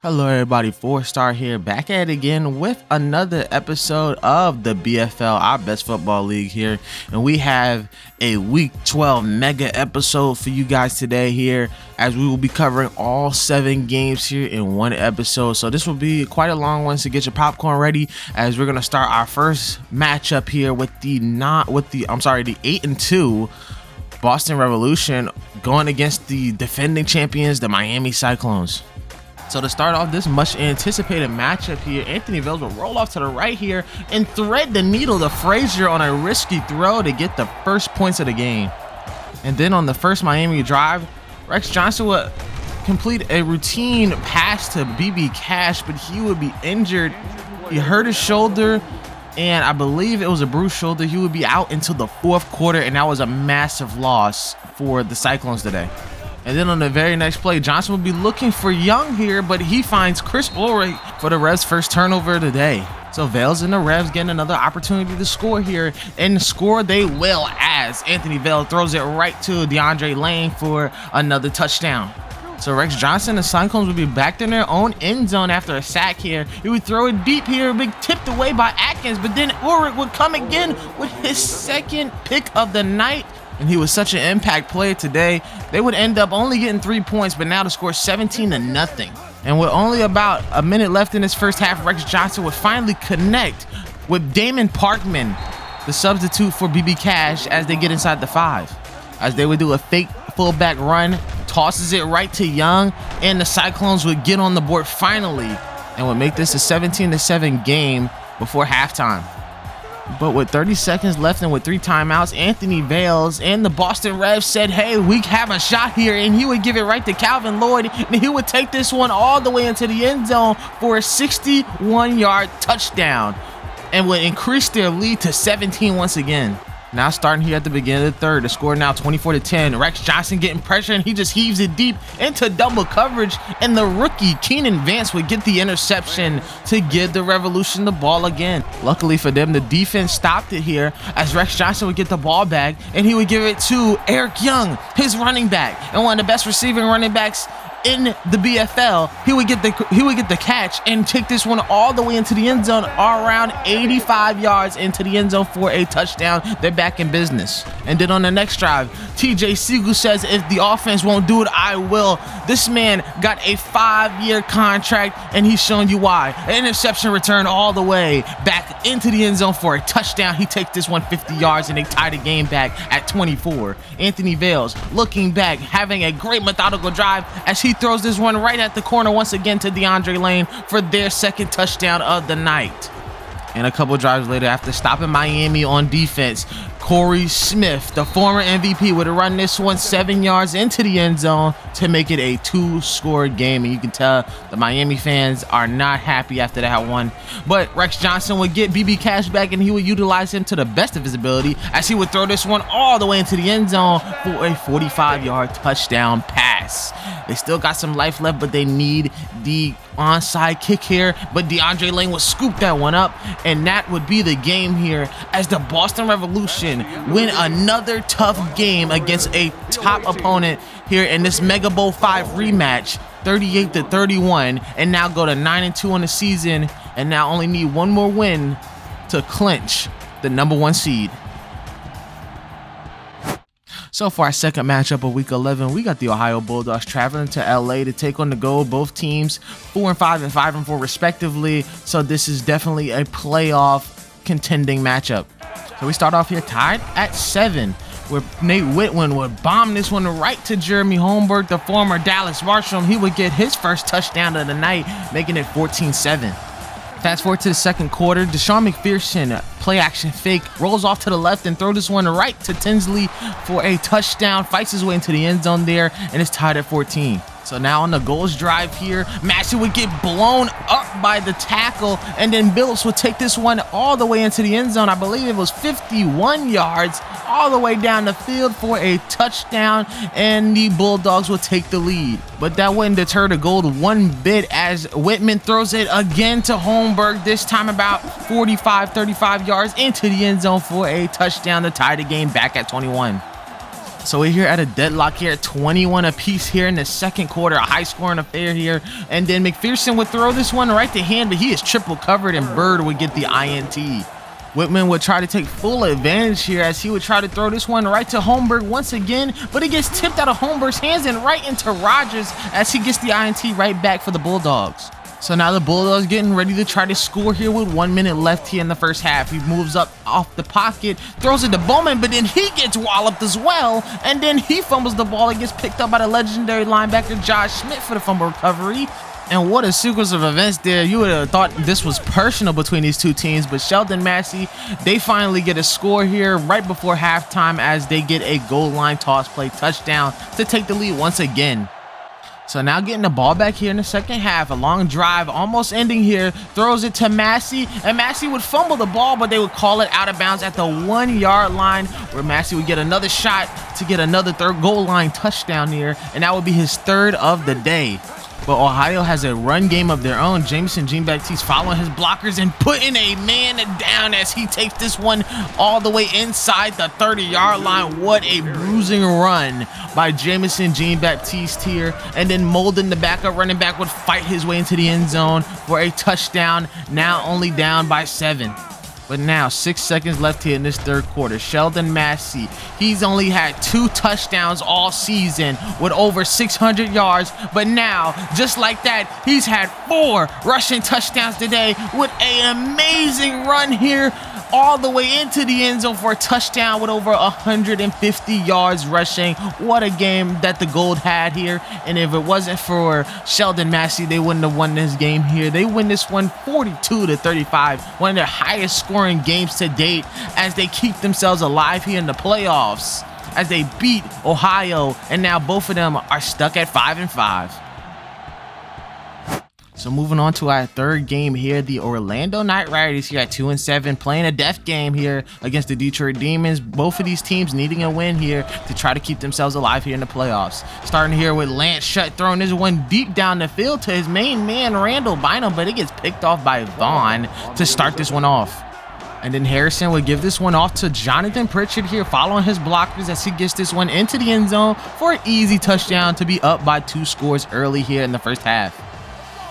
Hello everybody, 4-Star here, back at it again with another episode of the BFL, our best football league here. And we have a week 12 mega episode for you guys today here, as we will be covering all 7 games here in one episode. So this will be quite a long one, so get your popcorn ready, as we're going to start our first matchup here with the 8-2 Boston Revolution going against the defending champions, the Miami Cyclones. So to start off this much anticipated matchup here, Anthony Vales will roll off to the right here and thread the needle to Frazier on a risky throw to get the first points of the game. And then on the first Miami drive, Rex Johnson would complete a routine pass to BB Cash, but he would be injured. He hurt his shoulder, and I believe it was a bruised shoulder. He would be out until the fourth quarter, and that was a massive loss for the Cyclones today. And then on the very next play, Johnson will be looking for Young here, but he finds Chris Ulrich for the Revs' first turnover of the day. So Vales and the Revs getting another opportunity to score here, and score they will, as Anthony Vales throws it right to DeAndre Lane for another touchdown. So Rex Johnson and the Cyclones will be back in their own end zone after a sack here. He would throw it deep here, being tipped away by Atkins, but then Ulrich would come again with his second pick of the night. And he was such an impact player today. They would end up only getting 3 points, but now to score 17-0. And with only about a minute left in this first half, Rex Johnson would finally connect with Damon Parkman, the substitute for BB Cash, as they get inside the 5. As they would do a fake fullback run, tosses it right to Young, and the Cyclones would get on the board finally and would make this a 17-7 game before halftime. But with 30 seconds left and with 3 timeouts, Anthony Vales and the Boston Revs said, hey, we have a shot here, and he would give it right to Calvin Lloyd, and he would take this one all the way into the end zone for a 61-yard touchdown, and would increase their lead to 17 once again. Now starting here at the beginning of the third, the score now 24-10. Rex Johnson getting pressure, and he just heaves it deep into double coverage, and the rookie Keenan Vance would get the interception to give the Revolution the ball again. Luckily for them, the defense stopped it here, as Rex Johnson would get the ball back, and he would give it to Eric Young, his running back, and one of the best receiving running backs in the BFL. He would get the catch and take this one all the way into the end zone, around 85 yards into the end zone for a touchdown. They're back in business. And then on the next drive, TJ Siegel says, if the offense won't do it, I will. This man got a 5-year contract, and he's showing you why. An interception return all the way back into the end zone for a touchdown. He takes this one 50 yards, and they tie the game back at 24. Anthony Vales looking back, having a great methodical drive, as he throws this one right at the corner once again to DeAndre Lane for their second touchdown of the night. And a couple drives later, after stopping Miami on defense, Corey Smith, the former MVP, would run this one 7 yards into the end zone to make it a 2-score game. And you can tell the Miami fans are not happy after that one. But Rex Johnson would get BB Cash back, and he would utilize him to the best of his ability, as he would throw this one all the way into the end zone for a 45-yard touchdown pass. They still got some life left, but they need the onside kick here, but DeAndre Lane would scoop that one up, and that would be the game here, as the Boston Revolution win another tough game against a top opponent here in this Mega Bowl 5 rematch, 38-31, and now go to 9-2 on the season, and now only need one more win to clinch the #1 seed. So for our second matchup of Week 11, we got the Ohio Bulldogs traveling to LA to take on the Gold. Both teams 4-5 and 5-4 respectively. So this is definitely a playoff contending matchup. So we start off here tied at 7, where Nate Whitwin would bomb this one right to Jeremy Holmberg, the former Dallas Marshal. He would get his first touchdown of the night, making it 14-7. Fast forward to the second quarter, Deshaun McPherson, play action fake, rolls off to the left and throws this one right to Tinsley for a touchdown, fights his way into the end zone there, and it's tied at 14. So now on the goals drive here, Massey would get blown up by the tackle, and then Billups would take this one all the way into the end zone. I believe it was 51 yards all the way down the field for a touchdown, and the Bulldogs would take the lead. But that wouldn't deter the Gold one bit, as Whitman throws it again to Holmberg, this time about 45-35 yards into the end zone for a touchdown to tie the game back at 21. So we're here at a deadlock here at 21 apiece here in the second quarter, a high-scoring affair here. And then McPherson would throw this one right to hand, but he is triple covered, and Bird would get the INT. Whitman would try to take full advantage here as he would try to throw this one right to Holmberg once again, but it gets tipped out of Holmberg's hands and right into Rogers as he gets the INT right back for the Bulldogs. So now the Bulldogs getting ready to try to score here with 1 minute left here in the first half. He moves up off the pocket, throws it to Bowman, but then he gets walloped as well, and then he fumbles the ball. It gets picked up by the legendary linebacker Josh Schmidt for the fumble recovery. And what a sequence of events there. You would have thought this was personal between these two teams, but Sheldon Massey, they finally get a score here right before halftime as they get a goal line toss play touchdown to take the lead once again. So now getting the ball back here in the second half, a long drive almost ending here, throws it to Massey, and Massey would fumble the ball, but they would call it out of bounds at the 1 yard line, where Massey would get another shot to get another third goal line touchdown here, and that would be his third of the day. But Ohio has a run game of their own. Jameson Jean-Baptiste following his blockers and putting a man down as he takes this one all the way inside the 30-yard line. What a bruising run by Jameson Jean-Baptiste here. And then Molden, the backup running back, would fight his way into the end zone for a touchdown, now only down by 7. But now 6 seconds left here in this third quarter. Sheldon Massey, he's only had 2 touchdowns all season with over 600 yards. But now, just like that, he's had 4 rushing touchdowns today with an amazing run here all the way into the end zone for a touchdown with over 150 yards rushing. What a game that the Gold had here. And if it wasn't for Sheldon Massey, they wouldn't have won this game here. They win this one 42-35, one of their highest scoring games to date as they keep themselves alive here in the playoffs as they beat Ohio, and now both of them are stuck at 5-5. So moving on to our third game here, the Orlando Knight Riders here at 2-7, playing a death game here against the Detroit Demons. Both of these teams needing a win here to try to keep themselves alive here in the playoffs. Starting here with Lance Shutt throwing this one deep down the field to his main man, Randall Bynum, but it gets picked off by Vaughn to start this one off. And then Harrison would give this one off to Jonathan Pritchard here, following his blockers as he gets this one into the end zone for an easy touchdown to be up by 2 scores early here in the first half.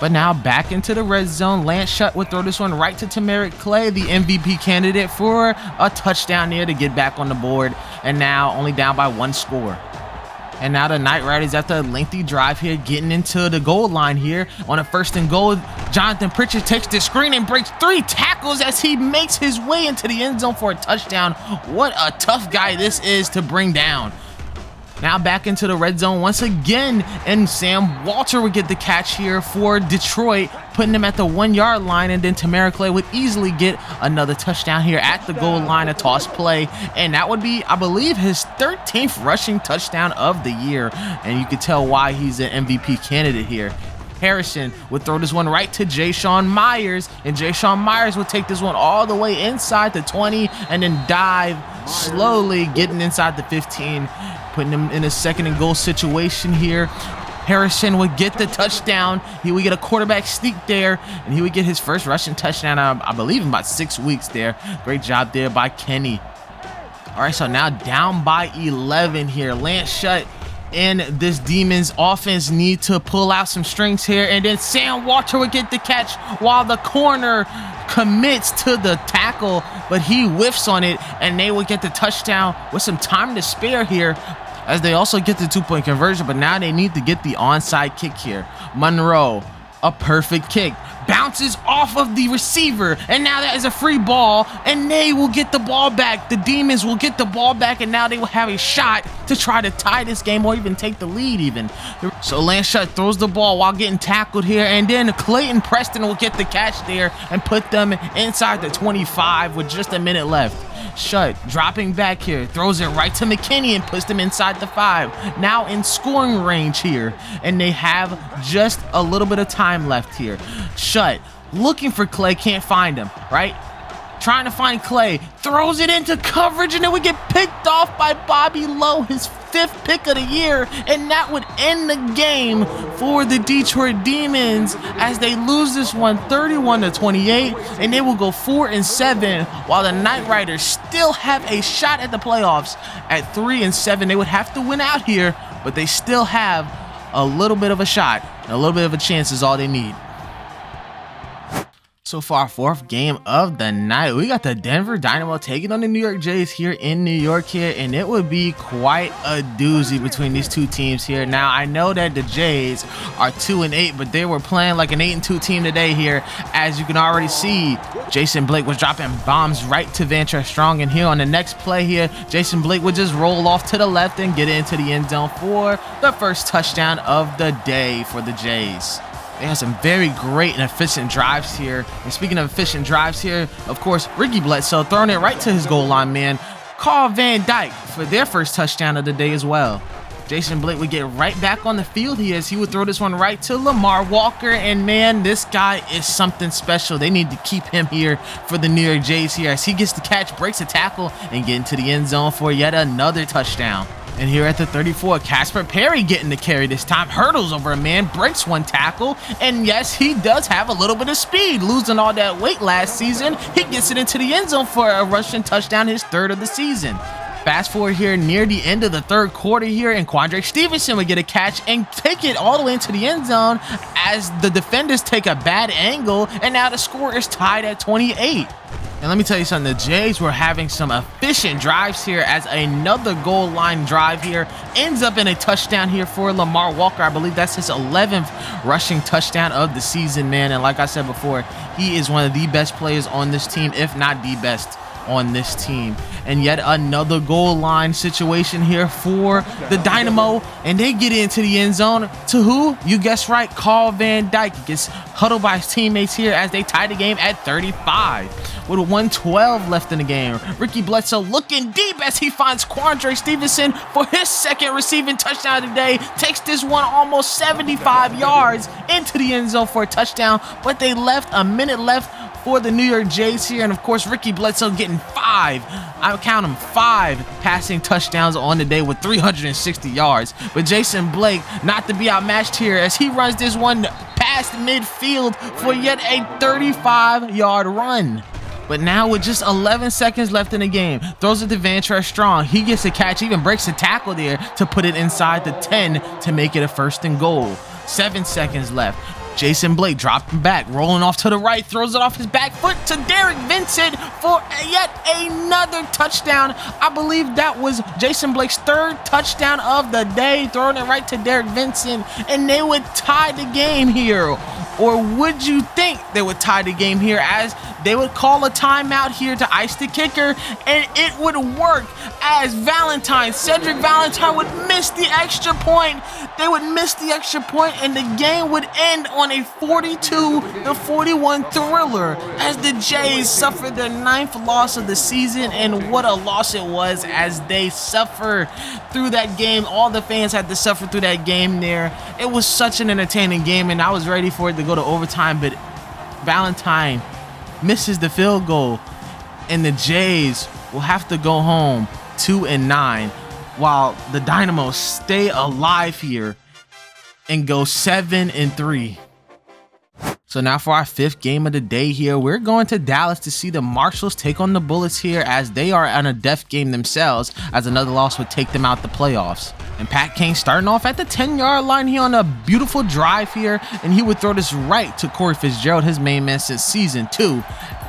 But now back into the red zone, Lance Shutt would throw this one right to Tamarick Clay, the MVP candidate, for a touchdown there to get back on the board. And now only down by 1 score. And now the Knight Riders, after a lengthy drive here, getting into the goal line here on a 1st and goal. Jonathan Pritchard takes the screen and breaks 3 tackles as he makes his way into the end zone for a touchdown. What a tough guy this is to bring down. Now back into the red zone once again, and Sam Walter would get the catch here for Detroit, putting him at the 1 yard line, and then Tamarick Clay would easily get another touchdown here at the goal line, a toss play, and that would be, I believe, his 13th rushing touchdown of the year, and you can tell why he's an MVP candidate here. Harrison would throw this one right to Jayshawn Myers, and Jayshawn Myers would take this one all the way inside the 20 and then dive slowly, getting inside the 15, putting him in a 2nd and goal situation here. Harrison would get the touchdown. He would get a quarterback sneak there, and he would get his first rushing touchdown, I believe, in about 6 weeks there. Great job there by Kenny. All right, so now down by 11 here. Lance Shutt and this Demons offense need to pull out some strings here, and then Sam Walter would get the catch while the corner commits to the tackle, but he whiffs on it, and they would get the touchdown with some time to spare here as they also get the 2-point conversion. But now they need to get the onside kick here. Monroe, a perfect kick, bounces off of the receiver, and now that is a free ball, and they will get the ball back. The Demons will get the ball back, and now they will have a shot to try to tie this game or even take the lead even. So Lance Shutt throws the ball while getting tackled here, and then Clayton Preston will get the catch there and put them inside the 25 with just a minute left. Shutt dropping back here, throws it right to McKinney and puts them inside the 5. Now in scoring range here, and they have just a little bit of time left here. Shutt looking for Clay, can't find him, right? Trying to find Clay, throws it into coverage, and then we get picked off by Bobby Lowe, his 5th pick of the year, and that would end the game for the Detroit Demons as they lose this one 31-28, and they will go 4-7, while the Knight Riders still have a shot at the playoffs at 3-7. They would have to win out here, but they still have a little bit of a shot, and a little bit of a chance is all they need. So for our 4th game of the night, we got the Denver Dynamo taking on the New York Jays here in New York here, and it would be quite a doozy between these two teams here. Now, I know that the Jays are 2-8, but they were playing like an 8-2 team today here. As you can already see, Jason Blake was dropping bombs right to Vantra Strong, and here on the next play here, Jason Blake would just roll off to the left and get into the end zone for the first touchdown of the day for the Jays. They have some very great and efficient drives here. And speaking of efficient drives here, of course, Ricky Bledsoe throwing it right to his goal line man, Carl Van Dyke, for their first touchdown of the day as well. Jason Blake would get right back on the field here as he would throw this one right to Lamar Walker. And man, this guy is something special. They need to keep him here for the New York Jays here as he gets the catch, breaks a tackle, and get into the end zone for yet another touchdown. And here at the 34, Casper Perry getting the carry this time, hurdles over a man, breaks one tackle, and yes, he does have a little bit of speed. Losing all that weight last season, he gets it into the end zone for a rushing touchdown, his 3rd of the season. Fast forward here near the end of the 3rd quarter here, and Quandre Stevenson would get a catch and take it all the way into the end zone as the defenders take a bad angle, and now the score is tied at 28. And let me tell you something, the Jays were having some efficient drives here as another goal line drive here ends up in a touchdown here for Lamar Walker. I believe that's his 11th rushing touchdown of the season, man. And like I said before, he is one of the best players on this team, if not the best on this team. And yet another goal line situation here for the Dynamo, and they get into the end zone to who? You guessed right, Carl Van Dyke gets huddled by his teammates here as they tie the game at 35 with 1:12 left in the game. Ricky Bledsoe looking deep as he finds Quandre Stevenson for his 2nd receiving touchdown of the day, takes this one almost 75 yards into the end zone for a touchdown, but they left a minute left for the New York Jays here, and of course Ricky Bledsoe getting 5 passing touchdowns on the day with 360 yards. But Jason Blake not to be outmatched here as he runs this one past midfield for yet a 35-yard run. But now with just 11 seconds left in the game, throws it to Vantra Strong. He gets a catch, even breaks a tackle there to put it inside the 10 to make it a 1st and goal. 7 seconds left. Jason Blake dropping back, rolling off to the right, throws it off his back foot to Derek Vincent for yet another touchdown. I believe that was Jason Blake's 3rd touchdown of the day, throwing it right to Derek Vincent, and they would tie the game here. Or would you think they would tie the game here as they would call a timeout here to ice the kicker, and it would work as Cedric Valentine would miss the extra point. They would miss the extra point, and the game would end on a 42-41 thriller as the Jays suffered their 9th loss of the season, and what a loss it was as they suffered through that game. All the fans had to suffer through that game there. It was such an entertaining game, and I was ready for it to go to overtime, but Valentine misses the field goal, and the Jays will have to go home 2-9 while the Dynamo stay alive here and go 7-3. So now for our 5th game of the day here, we're going to Dallas to see the Marshals take on the Bullets here as they are on a death game themselves, as another loss would take them out the playoffs. And Pat Kane starting off at the 10-yard line here on a beautiful drive here, and he would throw this right to Corey Fitzgerald, his main man since season 2,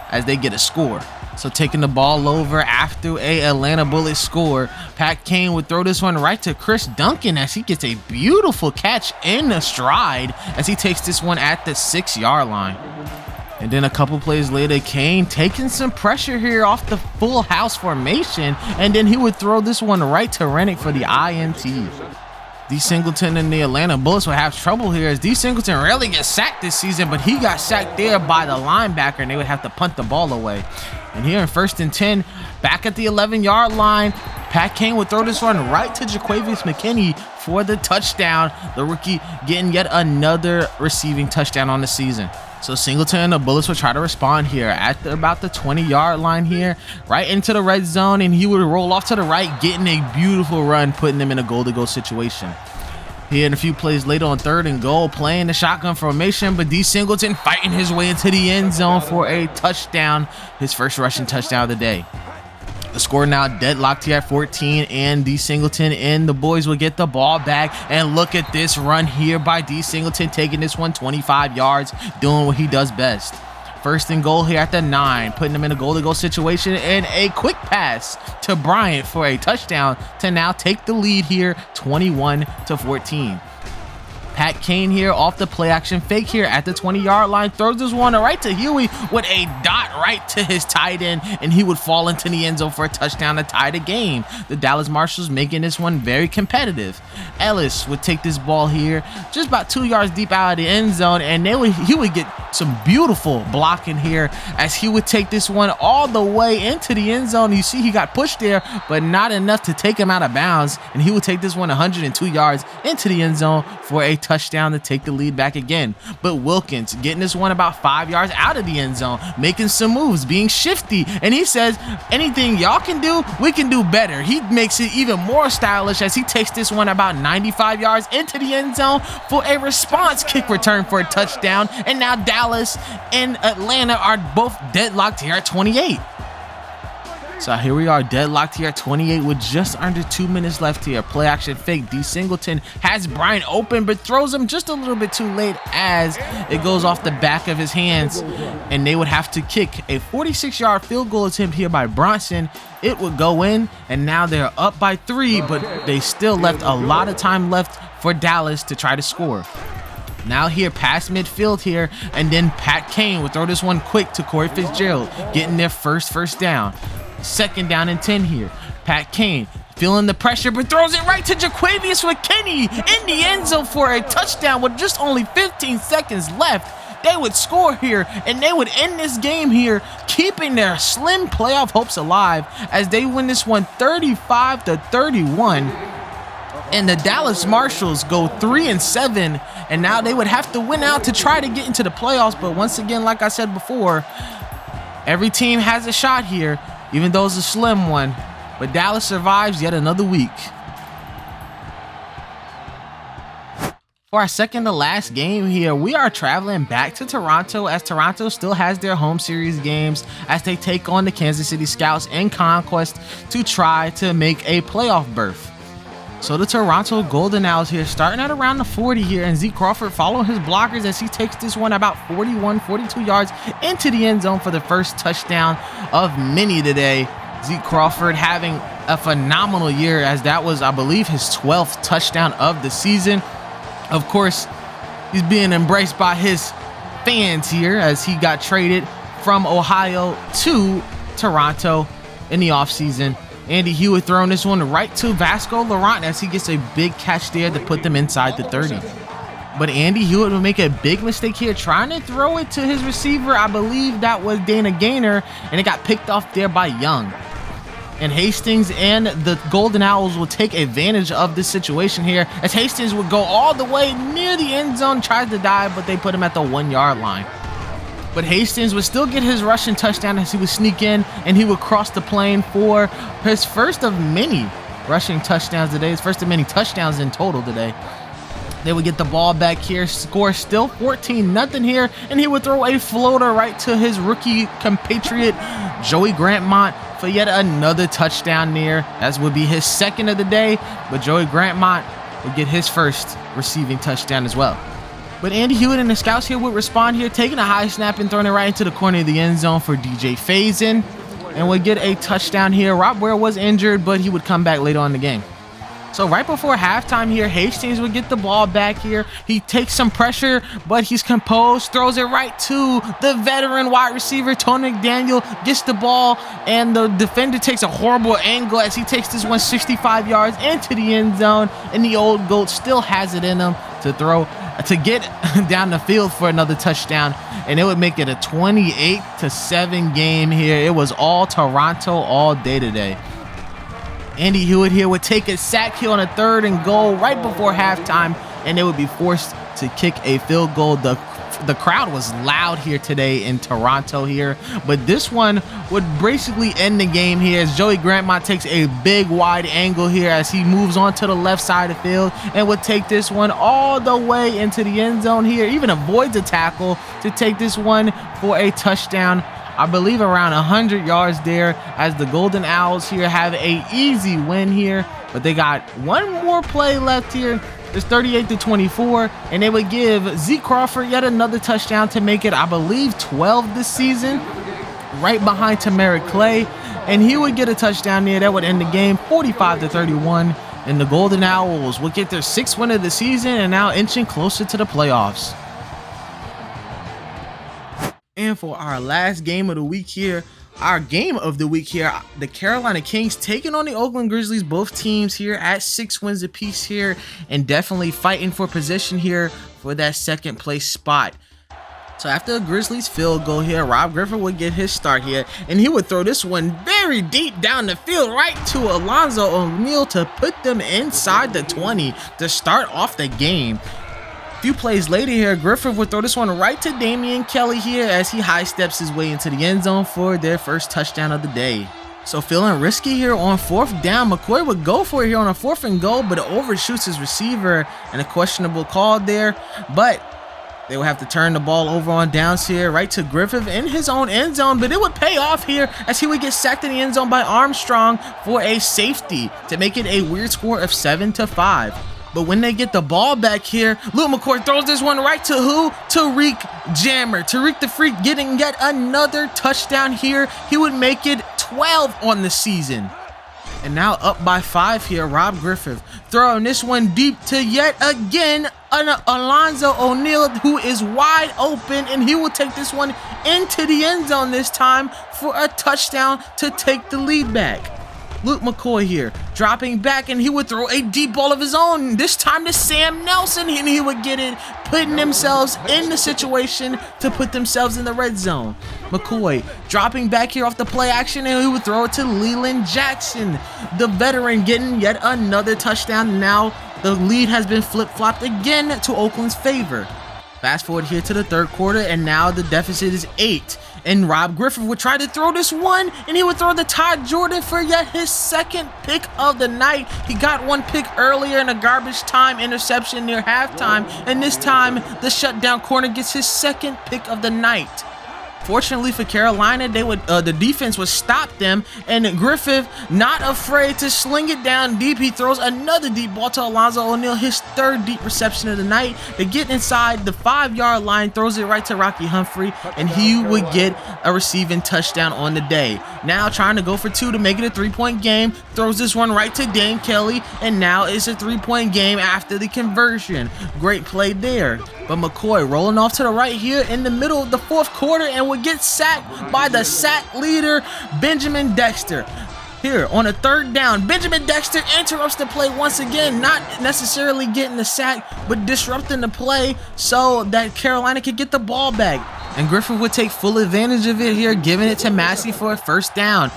as they get a score. So taking the ball over after a Atlanta Bullets score, Pat Kane would throw this one right to Chris Duncan as he gets a beautiful catch in a stride as he takes this one at the 6-yard line. And then a couple plays later, Kane taking some pressure here off the full house formation, and then he would throw this one right to Rennick for the INT. D. Singleton and the Atlanta Bullets will have trouble here as D. Singleton rarely gets sacked this season, but he got sacked there by the linebacker, and they would have to punt the ball away. And here in 1st and 10, back at the 11-yard line, Pat Kane would throw this one right to Jaquavius McKinney for the touchdown. The rookie getting yet another receiving touchdown on the season. So Singleton and the Bullets would try to respond here at about the 20-yard line here, right into the red zone, and he would roll off to the right, getting a beautiful run, putting them in a goal-to-go situation. Here in a few plays later on 3rd and goal, playing the shotgun formation, but D. Singleton fighting his way into the end zone for a touchdown, his first rushing touchdown of the day. The score now deadlocked here at 14, and D. Singleton and the boys will get the ball back. And look at this run here by D. Singleton, taking this one 25 yards, doing what he does best. 1st and goal here at the 9, putting them in a goal-to-go situation, and a quick pass to Bryant for a touchdown to now take the lead here 21-14. Pat Kane here off the play action fake here at the 20-yard line, throws this one right to Huey with a dot right to his tight end, and he would fall into the end zone for a touchdown to tie the game. The Dallas Marshals making this one very competitive. Ellis would take this ball here just about 2 yards deep out of the end zone, and he would get some beautiful blocking here as he would take this one all the way into the end zone. You see he got pushed there, but not enough to take him out of bounds, and he would take this one 102 yards into the end zone for a touchdown to take the lead back again. But Wilkins getting this one about 5 yards out of the end zone, making some moves, being shifty, and he says, anything y'all can do, we can do better. He makes it even more stylish as he takes this one about 95 yards into the end zone for a response kick return for a touchdown. And now Dallas and Atlanta are both deadlocked here at 28. So here we are, deadlocked here at 28 with just under 2 minutes left here. Play action fake. D. Singleton has Bryant open, but throws him just a little bit too late as it goes off the back of his hands. And they would have to kick a 46-yard field goal attempt here by Bronson. It would go in, and now they're up by 3, but they still left a lot of time left for Dallas to try to score. Now here past midfield here, and then Pat Kane would throw this one quick to Corey Fitzgerald, getting their first down. 2nd down and 10 here. Pat Kane feeling the pressure, but throws it right to Jaquavius McKinney in the end zone for a touchdown with just only 15 seconds left. They would score here, and they would end this game here, keeping their slim playoff hopes alive as they win this one 35-31. And the Dallas Marshals go 3-7, and now they would have to win out to try to get into the playoffs. But once again, like I said before, every team has a shot here, even though it's a slim one. But Dallas survives yet another week. For our second to last game here, we are traveling back to Toronto as Toronto still has their home series games as they take on the Kansas City Scouts in Conquest to try to make a playoff berth. So the Toronto Golden Owls here starting at around the 40 here, and Zeke Crawford following his blockers as he takes this one about 42 yards into the end zone for the first touchdown of many today. Zeke Crawford having a phenomenal year as that was, I believe, his 12th touchdown of the season. Of course, he's being embraced by his fans here as he got traded from Ohio to Toronto in the offseason. Andy Hewitt throwing this one right to Vasco Laurent as he gets a big catch there to put them inside the 30. But Andy Hewitt will make a big mistake here trying to throw it to his receiver. I believe that was Dana Gaynor, and it got picked off there by Young. And Hastings and the Golden Owls will take advantage of this situation here as Hastings would go all the way near the end zone, tries to dive, but they put him at the 1-yard line. But Hastings would still get his rushing touchdown as he would sneak in, and he would cross the plane for his first of many rushing touchdowns today, his first of many touchdowns in total today. They would get the ball back here, score still 14-0 here, and he would throw a floater right to his rookie compatriot Joey Grantmont for yet another touchdown there, as would be his second of the day, but Joey Grantmont would get his first receiving touchdown as well. But Andy Hewitt and the Scouts here would respond here, taking a high snap and throwing it right into the corner of the end zone for DJ Faison, and would get a touchdown here. Rob Ware was injured, but he would come back later on in the game. So right before halftime here, Hastings would get the ball back here. He takes some pressure, but he's composed, throws it right to the veteran wide receiver, Tony McDaniel, gets the ball, and the defender takes a horrible angle as he takes this one 65 yards into the end zone, and the old GOAT still has it in him to get down the field for another touchdown, and it would make it a 28-7 game here. It was all Toronto all day today. Andy Hewitt here would take a sack here on a 3rd and goal right before halftime, and they would be forced to kick a field goal. The the crowd was loud here today in Toronto here, but this one would basically end the game here as Joey Grandma takes a big wide angle here as he moves on to the left side of the field and would take this one all the way into the end zone here, even avoids a tackle to take this one for a touchdown. I believe around 100 yards there, as the Golden Owls here have a easy win here, but they got one more play left here. It's 38-24, and they would give Zeke Crawford yet another touchdown to make it, I believe, 12 this season, right behind Tamarick Clay, and he would get a touchdown there that would end the game 45-31, and the Golden Owls would get their 6th win of the season and now inching closer to the playoffs. And for our last game of the week here, the Carolina Kings taking on the Oakland Grizzlies, both teams here at 6 wins apiece here and definitely fighting for position here for that 2nd place spot. So after a Grizzlies field goal here, Rob Griffin would get his start here, and he would throw this one very deep down the field right to Alonzo O'Neal to put them inside the 20 to start off the game. A few plays later here, Griffin would throw this one right to Damian Kelly here as he high steps his way into the end zone for their first touchdown of the day. So feeling risky here on 4th down, McCoy would go for it here on a 4th and goal, but it overshoots his receiver and a questionable call there. But they would have to turn the ball over on downs here right to Griffith in his own end zone, but it would pay off here as he would get sacked in the end zone by Armstrong for a safety to make it a weird score of 7-5. But when they get the ball back here, Luke McCoy throws this one right to who? Tariq Jammer. Tariq the Freak getting yet another touchdown here. He would make it 12 on the season. And now up by 5 here, Rob Griffith throwing this one deep to yet again Alonzo O'Neal, who is wide open, and he will take this one into the end zone this time for a touchdown to take the lead back. Luke McCoy here dropping back, and he would throw a deep ball of his own, this time to Sam Nelson, and he would get it, putting themselves in the situation to put themselves in the red zone. McCoy dropping back here off the play action, and he would throw it to Leland Jackson, the veteran, getting yet another touchdown. Now the lead has been flip-flopped again to Oakland's favor. Fast forward here to the 3rd quarter, and now the deficit is 8. And Rob Griffith would try to throw this one, and he would throw the Todd Jordan for yet his 2nd pick of the night. He got one pick earlier in a garbage time interception near halftime, and this time the shutdown corner gets his 2nd pick of the night. Fortunately for Carolina, the defense would stop them, and Griffith, not afraid to sling it down deep, he throws another deep ball to Alonzo O'Neal, his 3rd deep reception of the night. They get inside the 5-yard line, throws it right to Rocky Humphrey, and he would get a receiving touchdown on the day. Now trying to go for 2 to make it a 3-point game, throws this one right to Dane Kelly, and now it's a 3-point game after the conversion. Great play there. But McCoy rolling off to the right here in the middle of the 4th quarter and would get sacked by the sack leader, Benjamin Dexter. Here on a 3rd down, Benjamin Dexter interrupts the play once again, not necessarily getting the sack, but disrupting the play so that Carolina could get the ball back. And Griffith would take full advantage of it here, giving it to Massey for a 1st down.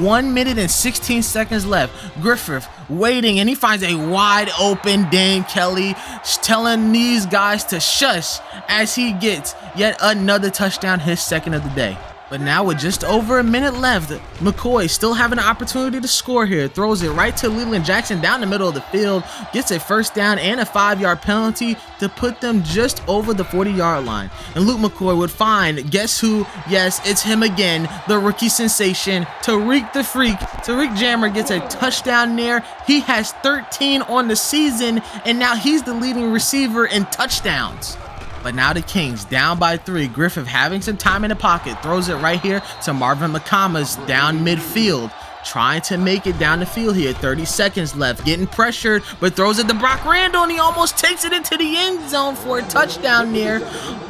1 minute and 16 seconds left. Griffith waiting, and he finds a wide open Dane Kelly, telling these guys to shush as he gets yet another touchdown, his 2nd of the day. But now with just over a minute left, McCoy still having an opportunity to score here. Throws it right to Leland Jackson down the middle of the field. Gets a 1st down and a 5-yard penalty to put them just over the 40-yard line. And Luke McCoy would find, guess who? Yes, it's him again, the rookie sensation, Tariq the Freak. Tariq Jammer gets a touchdown there. He has 13 on the season, and now he's the leading receiver in touchdowns. But now the Kings down by 3. Griffith having some time in the pocket, throws it right here to Marvin McComas down midfield. Trying to make it down the field here. 30 seconds left. Getting pressured, but throws it to Brock Randall, and he almost takes it into the end zone for a touchdown there.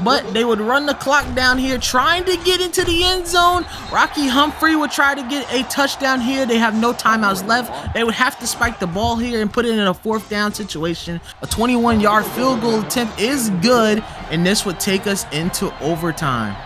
But they would run the clock down here, trying to get into the end zone. Rocky Humphrey would try to get a touchdown here. They have no timeouts left. They would have to spike the ball here and put it in a 4th down situation. A 21-yard field goal attempt is good, and this would take us into overtime.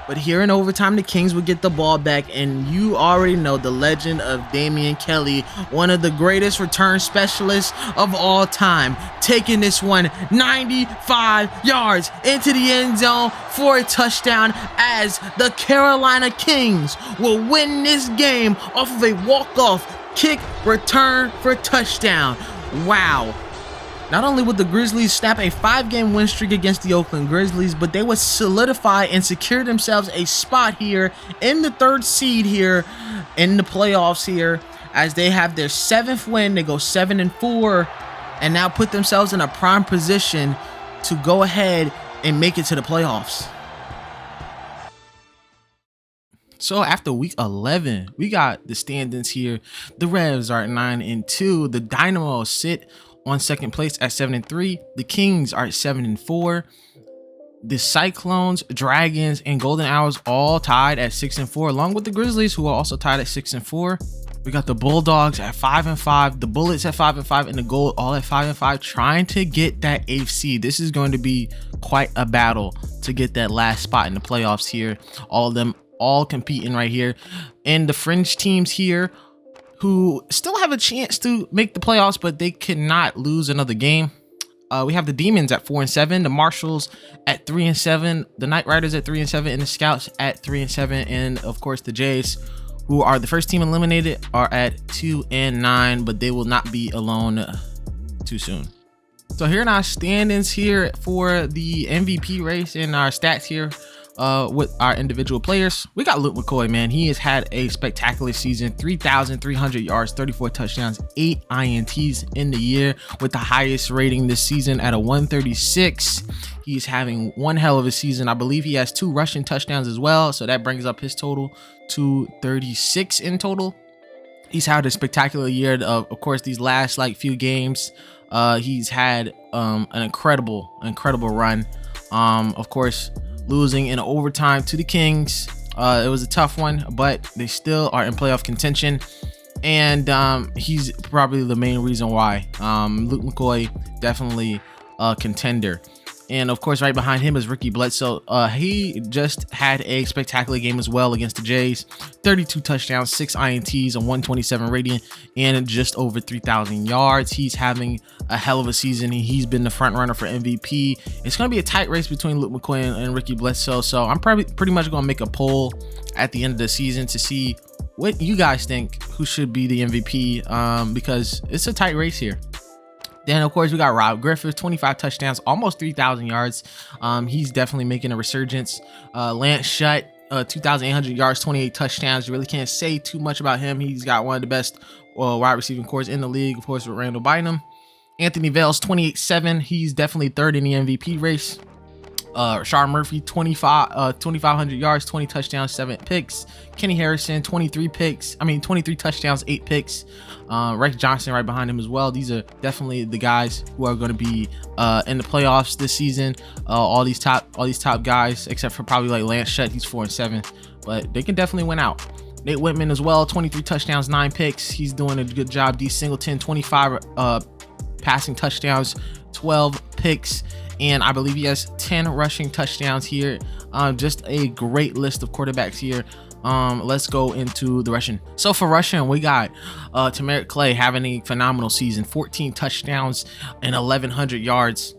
But here in overtime, the Kings would get the ball back, and you already know the legend of Damian Kelly, one of the greatest return specialists of all time, taking this one 95 yards into the end zone for a touchdown, as the Carolina Kings will win this game off of a walk-off kick return for a touchdown. Wow. Not only would the Grizzlies snap a 5-game win streak against the Oakland Grizzlies, but they would solidify and secure themselves a spot here in the 3rd seed here in the playoffs here, as they have their 7th win. They go 7-4 and now put themselves in a prime position to go ahead and make it to the playoffs. So after week 11, we got the standings here. The Revs are at 9-2. The Dynamo sit on 2nd place at 7-3. The Kings are at 7-4. The Cyclones, Dragons, and Golden Hours all tied at 6-4, along with the Grizzlies, who are also tied at 6-4. We got the Bulldogs at 5-5, the Bullets at 5-5, and the Gold all at 5-5, trying to get that 8th seed. This is going to be quite a battle to get that last spot in the playoffs here. All of them all competing right here. And the fringe teams here, who still have a chance to make the playoffs, but they cannot lose another game. We have the Demons at 4-7, the Marshals at 3-7, the Knight Riders at 3-7, and the Scouts at 3-7, and of course the Jays, who are the first team eliminated, are at 2-9, but they will not be alone too soon. So here in our standings here for the MVP race and our stats here, with our individual players, we got Luke McCoy, man. He has had a spectacular season, 3,300 yards, 34 touchdowns, 8 INTs in the year, with the highest rating this season at a 136. He's having one hell of a season. I believe he has 2 rushing touchdowns as well, so that brings up his total to 36 in total. He's had a spectacular year. Of course, these last few games, he's had an incredible run. Of course, losing in overtime to the Kings. It was a tough one, but they still are in playoff contention, and he's probably the main reason why. Luke McCoy, definitely a contender. And of course, right behind him is Ricky Bledsoe. He just had a spectacular game as well against the Jays. 32 touchdowns, 6 INTs, a 127 rating, and just over 3,000 yards. He's having a hell of a season. He's been the front runner for MVP. It's going to be a tight race between Luke McCoy and Ricky Bledsoe. So I'm pretty much going to make a poll at the end of the season to see what you guys think who should be the MVP, because it's a tight race here. Then, of course, we got Rob Griffith, 25 touchdowns, almost 3,000 yards. He's definitely making a resurgence. Lance Shutt, 2,800 yards, 28 touchdowns. You really can't say too much about him. He's got one of the best wide receiving cores in the league, of course, with Randall Bynum. Anthony Vales, 28-7. He's definitely 3rd in the MVP race. Rashard Murphy, 2,500 yards, 20 touchdowns, 7 picks. Kenny Harrison, 23 touchdowns, 8 picks. Rex Johnson right behind him as well. These are definitely the guys who are going to be in the playoffs this season. All these top guys, except for probably Lance Shutt, he's 4-7, but they can definitely win out. Nate Whitman as well, 23 touchdowns, 9 picks. He's doing a good job. D Singleton, 25 passing touchdowns, 12 picks, and I believe he has 10 rushing touchdowns here. Just a great list of quarterbacks here. Let's go into the rushing. So for rushing, we got Tamarick Clay having a phenomenal season, 14 touchdowns and 1,100 yards.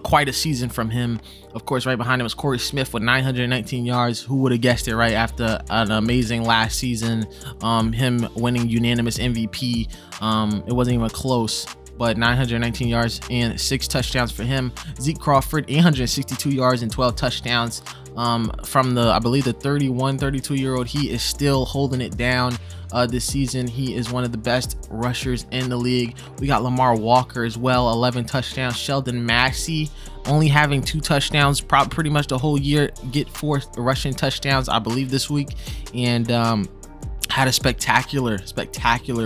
Quite a season from him. Of course, right behind him is Corey Smith with 919 yards. Who would have guessed it, right? After an amazing last season, him winning unanimous MVP. It wasn't even close, but 919 yards and 6 touchdowns for him. Zeke Crawford, 862 yards and 12 touchdowns. From I believe the 32-year-old, he is still holding it down this season. He is one of the best rushers in the league. We got Lamar Walker as well, 11 touchdowns. Sheldon Massey only having 2 touchdowns, pretty much the whole year, get 4 rushing touchdowns, I believe, this week, and had a spectacular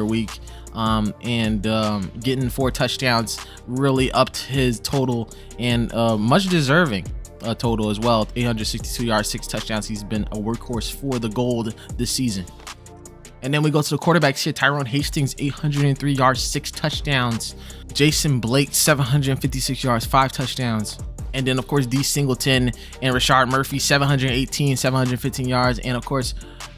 week. Getting 4 touchdowns really upped his total, and much deserving total as well. 862 yards, 6 touchdowns. He's been a workhorse for the Gold this season. And then we go to the quarterbacks here. Tyrone Hastings, 803 yards, 6 touchdowns. Jason Blake, 756 yards, 5 touchdowns. And then of course D Singleton and Rashard Murphy, 718, 715 yards. And of course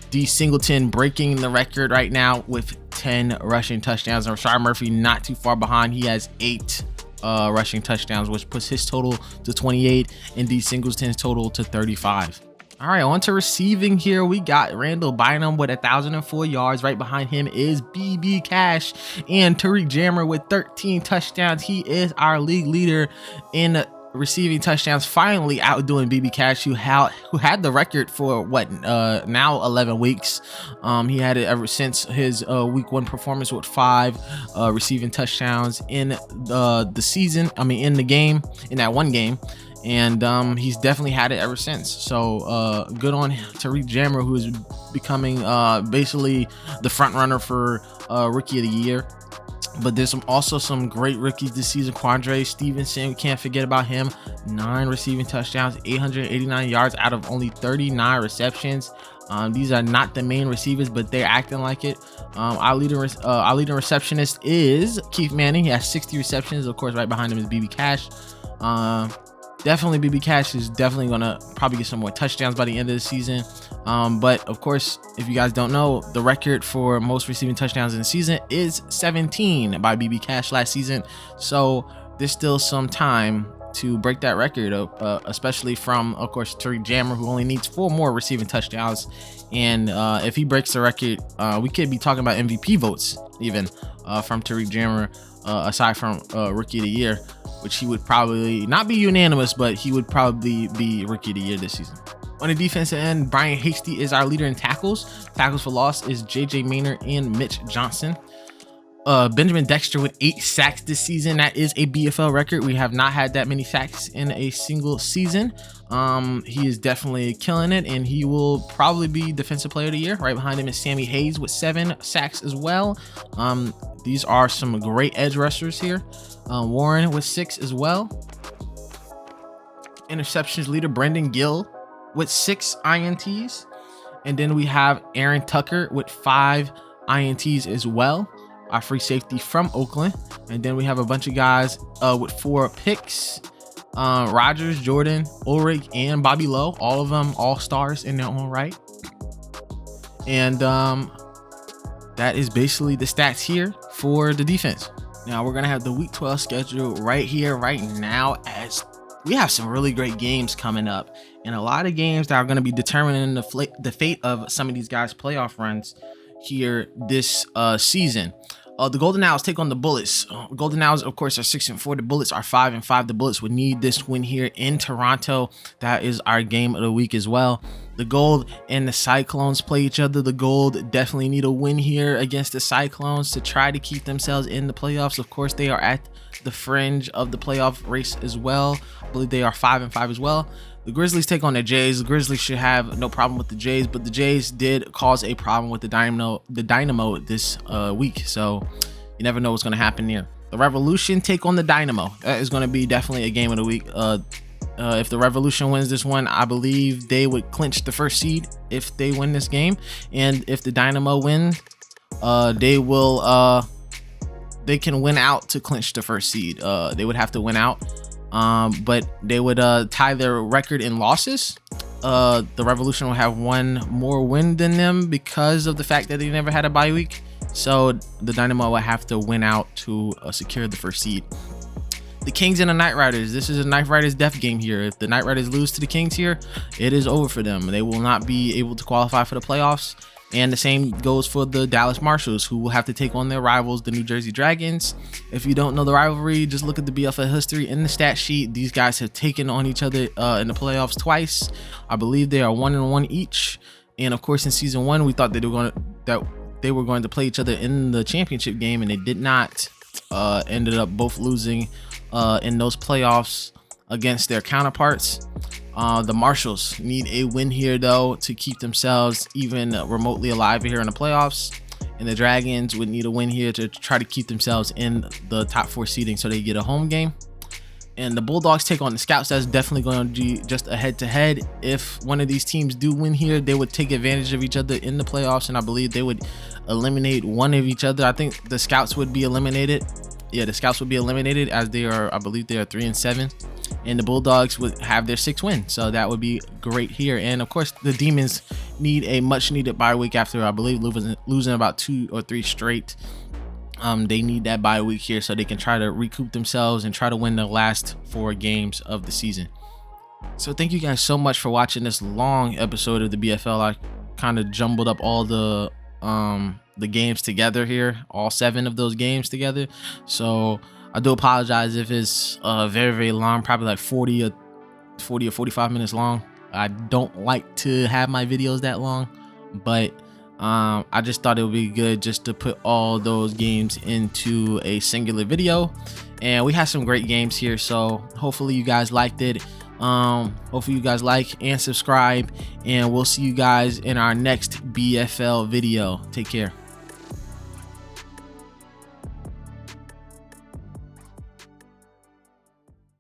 D Singleton breaking the record right now with 10 rushing touchdowns, and Rashard Murphy not too far behind. He has 8 rushing touchdowns, which puts his total to 28 and D Singleton's total to 35. All right, on to receiving here. We got Randall Bynum with 1,004 yards. Right behind him is BB Cash and Tariq Jammer with 13 touchdowns. He is our league leader in receiving touchdowns, finally outdoing BB Cash, who had the record for now 11 weeks. He had it ever since his week 1 performance with 5 receiving touchdowns in the season. I mean, in that one game. And he's definitely had it ever since. So good on Tariq Jammer, who is becoming basically the front runner for Rookie of the Year. But there's also some great rookies this season. Quandre Stevenson, we can't forget about him. 9 receiving touchdowns, 889 yards out of only 39 receptions. These are not the main receivers, but they're acting like it. Our leading receptionist is Keith Manning. He has 60 receptions. Of course, right behind him is BB Cash. Definitely BB Cash is definitely gonna probably get some more touchdowns by the end of the season. But of course, if you guys don't know, the record for most receiving touchdowns in the season is 17 by BB Cash last season. So there's still some time to break that record, especially from, of course, Tariq Jammer, who only needs 4 more receiving touchdowns. And if he breaks the record, we could be talking about MVP votes even from Tariq Jammer, aside from Rookie of the Year, which he would probably not be unanimous, but he would probably be Rookie of the Year this season. On the defensive end, Brian Hasty is our leader in tackles. Tackles for loss is JJ Maynard and Mitch Johnson. Benjamin Dexter with 8 sacks this season. That is a BFL record. We have not had that many sacks in a single season. He is definitely killing it, and he will probably be Defensive Player of the Year. Right behind him is Sammy Hayes with 7 sacks as well. These are some great edge rushers here. Warren with 6 as well. Interceptions leader Brendan Gill with 6 INTs. And then we have Aaron Tucker with 5 INTs as well, our free safety from Oakland. And then we have a bunch of guys with 4 picks. Rogers, Jordan, Ulrich, and Bobby Lowe, all of them all-stars in their own right. And that is basically the stats here for the defense. Now we're gonna have the week 12 schedule right here, right now, as we have some really great games coming up, and a lot of games that are going to be determining the fate of some of these guys' playoff runs here this season. The Golden Owls take on the Bullets. Golden Owls, of course, are 6-4. The Bullets are 5-5. The Bullets would need this win here in Toronto. That is our game of the week as well. The Gold and the Cyclones play each other. The Gold definitely need a win here against the Cyclones to try to keep themselves in the playoffs. Of course, they are at the fringe of the playoff race as well. I believe they are 5-5 as well. The Grizzlies take on the Jays. The Grizzlies should have no problem with the Jays, but the Jays did cause a problem with the Dynamo this week. So you never know what's going to happen here. The Revolution take on the Dynamo. That is going to be definitely a game of the week. If the Revolution wins this one, I believe they would clinch the first seed if they win this game. And if the Dynamo win, they can win out to clinch the first seed. They would have to win out. But they would tie their record in losses. The Revolution will have 1 more win than them because of the fact that they never had a bye week. So the Dynamo will have to win out to secure the first seed. The Kings and the Knight Riders. This is a Knight Riders death game here. If the Knight Riders lose to the Kings here, it is over for them. They will not be able to qualify for the playoffs. And the same goes for the Dallas Marshals, who will have to take on their rivals, the New Jersey Dragons. If you don't know the rivalry, just look at the BFL history in the stat sheet. These guys have taken on each other in the playoffs twice. I believe they are 1-1 each. And of course, in season 1, we thought that they were going to play each other in the championship game, and they did not. Ended up both losing in those playoffs against their counterparts. The Marshals need a win here, though, to keep themselves even remotely alive here in the playoffs. And the Dragons would need a win here to try to keep themselves in the top 4 seeding so they get a home game. And the Bulldogs take on the Scouts. That's definitely going to be just a head-to-head. If one of these teams do win here, they would take advantage of each other in the playoffs, and I believe they would eliminate one of each other. I think the Scouts would be eliminated. Yeah, the Scouts would be eliminated, as they are, I believe they are 3-7. and the Bulldogs would have their 6th win. So that would be great here. And of course, the Demons need a much needed bye week after, I believe, losing about 2 or 3 straight. They need that bye week here so they can try to recoup themselves and try to win the last 4 games of the season. So thank you guys so much for watching this long episode of the BFL. I kind of jumbled up all the games together here, all 7 of those games together. So I do apologize if it's very long, probably like 40 or 45 minutes long. I don't like to have my videos that long, but I just thought it would be good just to put all those games into a singular video. And we had some great games here, so hopefully you guys liked it. Hopefully you guys like and subscribe, and we'll see you guys in our next BFL video. Take care.